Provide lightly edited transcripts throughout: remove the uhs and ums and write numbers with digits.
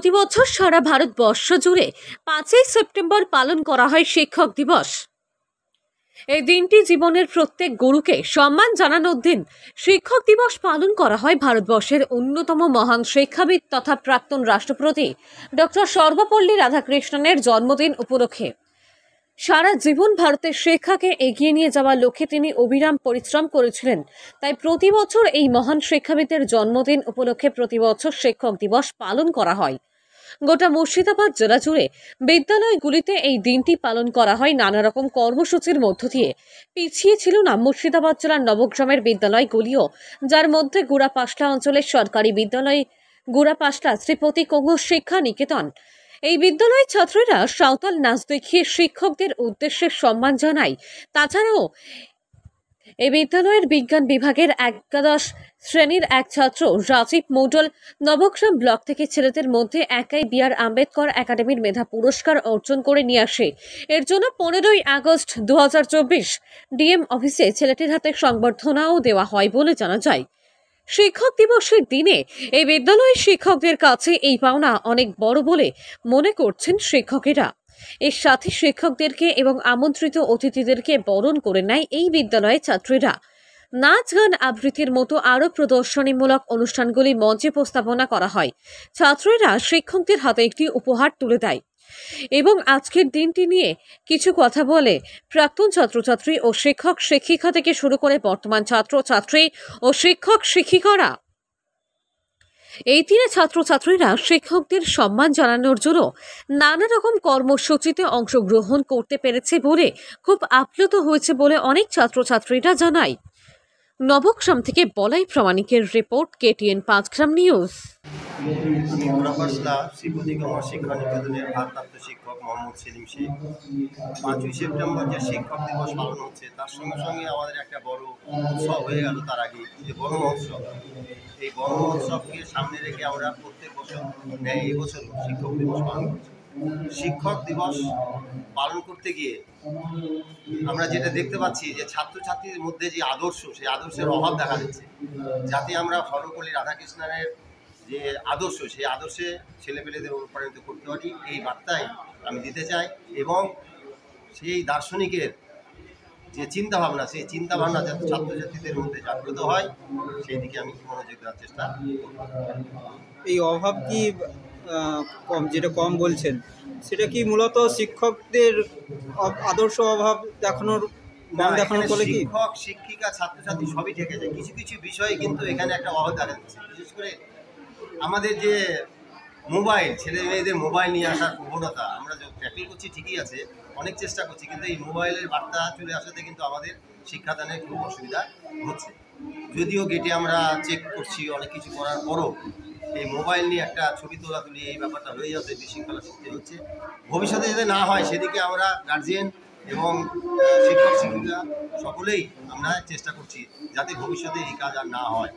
প্রতি বছর সারা ভারতবর্ষ জুড়ে 5ই সেপ্টেম্বর পালন করা হয় শিক্ষক দিবস। এই দিনটি জীবনের প্রত্যেক গুরুকে সম্মান জানানোর দিন। শিক্ষক দিবস পালন করা হয় ভারতবর্ষের অন্যতম মহান শিক্ষাবিদ তথা প্রাক্তন রাষ্ট্রপতি ডক্টর সর্বপল্লী রাধাকৃষ্ণনের জন্মদিন উপলক্ষে। সারা জীবন ভারতের শিক্ষাকে এগিয়ে নিয়ে যাওয়ার লক্ষ্যে তিনি অবিরাম পরিশ্রম করেছিলেন। তাই প্রতি বছর এই মহান শিক্ষাবিদের জন্মদিন উপলক্ষে প্রতি বছর শিক্ষক দিবস পালন করা হয়। গোটা মুর্শিদাবাদ জেলা জুড়ে বিদ্যালয়গুলিতে এই দিনটি পালন করা হয় নানা রকম কর্মসূচির মধ্য দিয়ে। পিছিয়ে ছিল না মুর্শিদাবাদ জেলার নবগ্রামের বিদ্যালয়গুলিও, যার মধ্যে গুড়াপাশলা অঞ্চলের সরকারি বিদ্যালয় গুড়াপাশলা শ্রীপতি কুঙুর শিক্ষা নিকেতন। এই বিদ্যালয়ের ছাত্রীরা সাঁওতাল নাচ দেখিয়ে শিক্ষকদের উদ্দেশ্যে সম্মান জানায়। তাছাড়াও এই বিদ্যালয়ের বিজ্ঞান বিভাগের একাদশ শ্রেণীর এক ছাত্র রাজীব মণ্ডল নবগ্রাম ব্লক থেকে ছেলেদের মধ্যে একাই বি আর আম্বেদকর একাডেমির মেধা পুরস্কার অর্জন করে নিয়ে আসে। এর জন্য 15ই আগস্ট 2024 ডিএম অফিসে ছেলেটির হাতে সংবর্ধনাও দেওয়া হয় বলে জানা যায়। শিক্ষক দিবসের দিনে এই বিদ্যালয়ের শিক্ষকদের কাছে এই পাওনা অনেক বড় বলে মনে করছেন শিক্ষকেরা। এর সাথে শিক্ষকদেরকে এবং আমন্ত্রিত অতিথিদেরকে বরণ করে নেয় এই বিদ্যালয়ের ছাত্রীরা। নাচ গান আবৃত্তির মতো আরও প্রদর্শনীমূলক অনুষ্ঠানগুলি মঞ্চে উপস্থাপনা করা হয়। ছাত্রীরা শিক্ষকদের হাতে একটি উপহার তুলে দেয় এবং আজকের দিনটি নিয়ে কিছু কথা বলে প্রাক্তন ছাত্রছাত্রী ও শিক্ষক শিক্ষিকা থেকে শুরু করে বর্তমান ছাত্রছাত্রী ও শিক্ষক শিক্ষিকারা। এই দিনে ছাত্রছাত্রীরা শিক্ষকদের সম্মান জানানোর জন্য নানা রকম কর্মসূচিতে অংশগ্রহণ করতে পেরেছে বলে খুব আপ্লুত হয়েছে বলে অনেক ছাত্রছাত্রীরা জানায়। নবগ্রাম থেকে বলাই প্রামাণিকের রিপোর্ট, KTN 5 গ্রাম নিউজ। আমি গুড়াপাশলা শ্রীপতি কুঙুর শিক্ষা নিকেতনের ভারপ্রাপ্ত শিক্ষক মোহাম্মদ সেলিম শেখ। 5ই সেপ্টেম্বর যে শিক্ষক দিবস পালন হচ্ছে তার সঙ্গে সঙ্গে আমাদের একটা বড় উৎসব হয়ে গেল তার আগে, যে বন মহোৎসব। এই বন মহোৎসবকে সামনে রেখে আমরা প্রত্যেক বছর এই বছর শিক্ষক দিবস পালন করছি। শিক্ষক দিবস পালন করতে গিয়ে আমরা যেটা দেখতে পাচ্ছি যে ছাত্রছাত্রীদের মধ্যে যে আদর্শ, সেই আদর্শের অভাব দেখা যাচ্ছে। যাতে আমরা সর্বপল্লী রাধাকৃষ্ণনের যে আদর্শ, সেই আদর্শে ছেলেপেলেদের অনুপ্রাণিত করতে পারি, এই বার্তাই আমি দিতে চাই। এবং সেই দার্শনিকের যে চিন্তাভাবনা, সেই চিন্তাভাবনা যাতে ছাত্রছাত্রীদের মধ্যে জাগ্রত হয়, সেই দিকে আমি মনোযোগ দেওয়ার চেষ্টা করি। এই অভাব কি যেটা কম বলছেন, সেটা কি মূলত শিক্ষকদের আদর্শ অভাব দেখানোর ফলে কি শিক্ষক শিক্ষিকা ছাত্রছাত্রী সবই থেকে যায়? কিছু কিছু বিষয়ে কিন্তু এখানে একটা অভাব দেখা যাচ্ছে। বিশেষ করে আমাদের যে মোবাইল, ছেলে মেয়েদের মোবাইল নিয়ে আসার প্রবণতা, আমরা ট্যাকল করছি ঠিকই আছে, অনেক চেষ্টা করছি, কিন্তু এই মোবাইলের বার্তা চলে আসাতে কিন্তু আমাদের শিক্ষাদানের খুব অসুবিধা হচ্ছে। যদিও গেটে আমরা চেক করছি, অনেক কিছু করার পরও এই মোবাইল নিয়ে একটা ছবি তোলাতুলি, এই ব্যাপারটা হয়ে যাচ্ছে, বিশৃঙ্খলা সৃষ্টি হচ্ছে। ভবিষ্যতে যাতে না হয় সেদিকে আমরা গার্জিয়ান এবং শিক্ষক শিক্ষিকা সকলেই আমরা চেষ্টা করছি যাতে ভবিষ্যতে এই কাজ আর না হয়।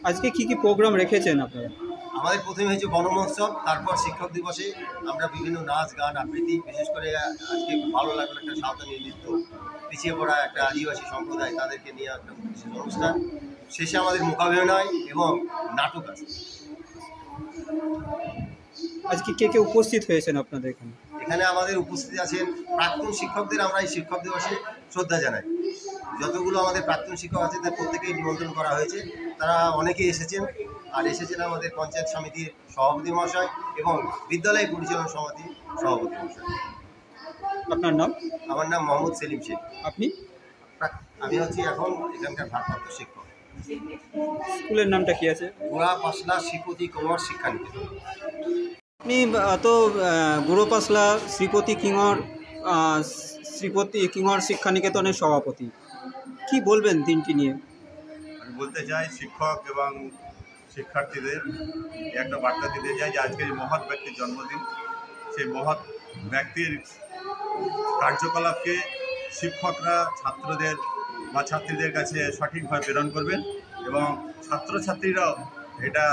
আজকে কি প্রোগ্রাম রেখেছেন আপনারা? আমাদের প্রথমে হয়েছে বন মহোৎসব, তারপর শিক্ষক দিবসে আমরা বিভিন্ন নাচ গান আবৃত্তি, বিশেষ করে আজকে খুব ভালো লাগলো একটা সাঁওতালি নৃত্য, পিছিয়ে পড়া একটা আদিবাসী সম্প্রদায়, তাদেরকে নিয়ে একটা বিশেষ অনুষ্ঠান। শেষে আমাদের মূকাভিনয় এবং নাটক আছে। আজকে কে উপস্থিত হয়েছেন আপনাদের এখানে? এখানে আমাদের উপস্থিত আছেন প্রাক্তন শিক্ষকদের। আমরা এই শিক্ষক দিবসে শ্রদ্ধা জানাই। যতগুলো আমাদের প্রাক্তন শিক্ষক আছে তাদের প্রত্যেকেই নিমন্ত্রণ করা হয়েছে। তারা অনেকেই এসেছেন, আর এসেছেন আমাদের পঞ্চায়েত সমিতির সভাপতি মহাশয় এবং বিদ্যালয় পরিচালনা সমিতির সভাপতি মহাশয়। আপনার নাম? আমার নাম মোহাম্মদ সেলিম শেখ। আপনি? আমি হচ্ছি এখন এখানকার ভারপ্রাপ্ত শিক্ষক। স্কুলের নামটা কি আছে? গুড়াপাশলা শ্রীপতি কুঙুর শিক্ষা নিকেতন। আপনি তো গুড়াপাশলা শ্রীপতি কুঙুর শিক্ষা নিকেতনের সভাপতি, কি বলবেন দিনটি নিয়ে? আমি বলতে চাই শিক্ষক এবং শিক্ষার্থীদের একটা বার্তা দিতে চাই যে আজকের মহৎ ব্যক্তির জন্মদিন। সেই মহৎ ব্যক্তির কার্যকলাপকে শিক্ষকরা ছাত্রদের বা ছাত্রীদের কাছে সঠিকভাবে প্রেরণ করবেন এবং ছাত্রছাত্রীরাও এটা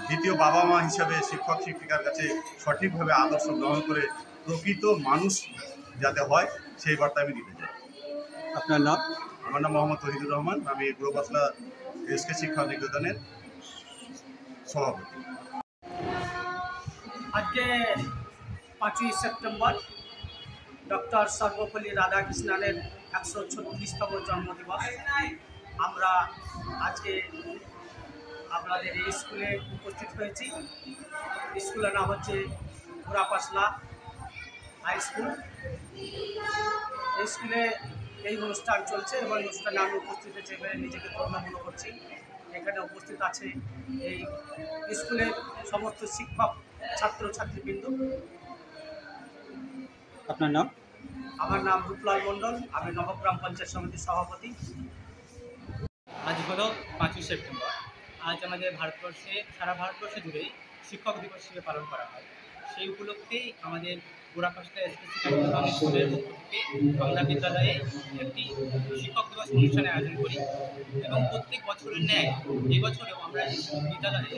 দ্বিতীয় বাবা মা হিসাবে শিক্ষক শিক্ষিকার কাছে সঠিকভাবে আদর্শ গ্রহণ করে প্রকৃত মানুষ যাতে হয়, সেই বার্তা আমি দিতে চাই। আপনার নাম? আমার নাম মোহাম্মদ তহিদুর রহমান। আমি গুড়াপাশলা SK শিক্ষা নিকেতনের সভাপতি। আজকে 5ই সেপ্টেম্বর ডক্টর সর্বপল্লী রাধাকৃষ্ণনের 136তম জন্মদিবস। আমরা আজকে আপনাদের এই স্কুলে উপস্থিত হয়েছি। স্কুলের নাম হচ্ছে পুরাপাশলা হাই স্কুল। এই স্কুলে এই অনুষ্ঠান চলছে এবং অনুষ্ঠানে আমি উপস্থিত হয়েছি, এবারে নিজেকে ধন্য মনে করছি। এখানে উপস্থিত আছে এই স্কুলের সমস্ত শিক্ষক, ছাত্রছাত্রীবৃন্দ। আপনার নাম? আমার নাম রূপলাল মণ্ডল, আমি নবগ্রাম পঞ্চায়েত সমিতির সভাপতি। আজ হলো 5ই সেপ্টেম্বর। আজ আমাদের সারা ভারতবর্ষে জুড়েই শিক্ষক দিবস হিসেবে পালন করা হয়। সেই উপলক্ষেই আমাদের পুরাপাশলা এসএসসি স্কুলের পক্ষ থেকে আমরা বিদ্যালয়ে একটি শিক্ষক দিবস অনুষ্ঠানের আয়োজন করি এবং প্রত্যেক বছরের ন্যায় এবছরেও আমরা এই বিদ্যালয়ে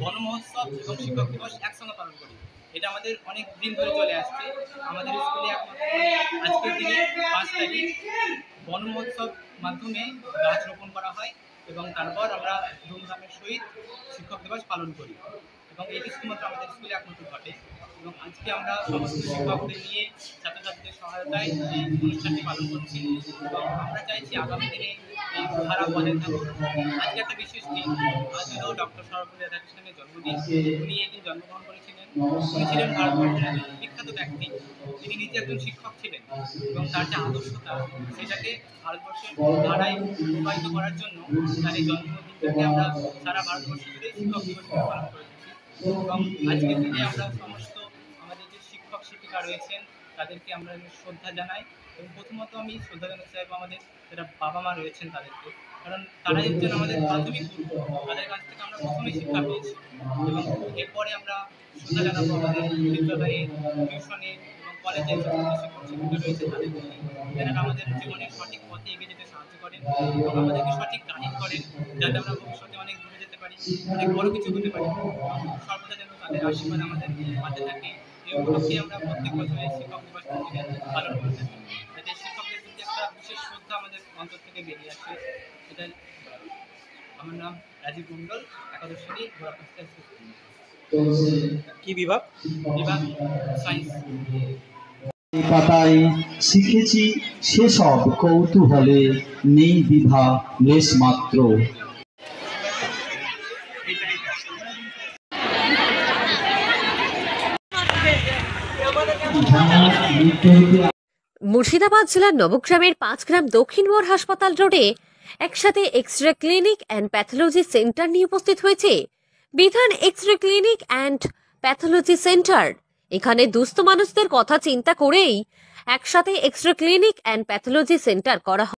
বনমহোৎসব এবং শিক্ষক দিবস একসঙ্গে পালন করি। এটা আমাদের অনেক দিন ধরে চলে আসছে। আমাদের স্কুলে আজকের দিনে 5 তারিখ বনমহোৎসব মাধ্যমে গাছ রোপণ করা হয় এবং তারপর আমরা ধুমধামের সহিত শিক্ষক দিবস পালন করি এবং এটি শুধুমাত্র আমাদের স্কুলে একমাত্র ঘটে। এবং আজকে আমরা সমস্ত শিক্ষকদের নিয়ে ছাত্রছাত্রীদের সহায়তায় এই অনুষ্ঠানটি পালন করছি এবং আমরা চাইছি আগামী দিনে এই ধারা বজায় থাকুক। আজকে একটা বিশেষ দিন। আজ হলো ডক্টর সর্বপল্লী রাধাকৃষ্ণনের জন্মদিন। উনি এই দিন জন্মগ্রহণ করেছিলেন। উনি ছিলেন ভারতবর্ষের একজন বিখ্যাত ব্যক্তি। তিনি নিজে একজন শিক্ষক ছিলেন এবং তার যে আদর্শতা সেটাকে ভারতবর্ষের ধারায় প্রবাহিত করার জন্য তার এই জন্মদিনটাকে আমরা সারা ভারতবর্ষ জুড়ে শিক্ষক দিবস পালন করে থাকি। এবং আজকের দিনে আমরা সমস্ত আমাদের যে শিক্ষক শিক্ষিকা রয়েছেন তাদেরকে আমরা শ্রদ্ধা জানাই এবং প্রথমত আমি শ্রদ্ধা জানাতে চাইবো আমাদের যারা বাবা মা রয়েছেন তাদেরকে, কারণ তারাই হচ্ছেন আমাদের প্রাথমিক গুরু। তাদের কাছ থেকে আমরা প্রথমেই শিক্ষা পেয়েছি এবং এরপরে আমরা শ্রদ্ধা জানাবো আমাদের বিদ্যালয়ে, টিউশনে এবং কলেজে শিক্ষক শিক্ষিকা রয়েছে তাদেরকে, যারা আমাদের জীবনের সঠিক পথে এগিয়ে যেতে সাহায্য করেন এবং আমাদেরকে সঠিক গাইড করেন, যাতে আমরা ভবিষ্যতে অনেক দূরে যেতে পারি, অনেক বড় কিছু হতে পারি। সর্বদা যেন তাদের আশীর্বাদ আমাদের মাঝে থাকে। এই উপলক্ষে আমরা প্রত্যেক বছর শিক্ষক দিবস পালন করে থাকি, যাতে শিক্ষকদের প্রতি একটা বিশেষ শ্রদ্ধা আমাদের অন্তর থেকে বেরিয়ে আসে। এটা আমার নাম রাজীব মণ্ডল, একাদশ শ্রেণী পুরাপাশলা স্কুল। কি বিভাগ? বিভাগ সায়েন্স। পাতায় শিখেছি সেসব কৌতূহলে নেই দ্বিধা লেশ মাত্র। মুর্শিদাবাদ জেলার নবগ্রামের 5 গ্রাম দক্ষিণ মোড় হাসপাতাল রোডে একসাথে X ray clinic and pathology centre নিয়ে উপস্থিত হয়েছে বিধান X ray clinic and pathology centre. এখানে দুস্থ মানুষদের কথা চিন্তা করেই একসাথে X ray clinic and pathology centre করা হয়।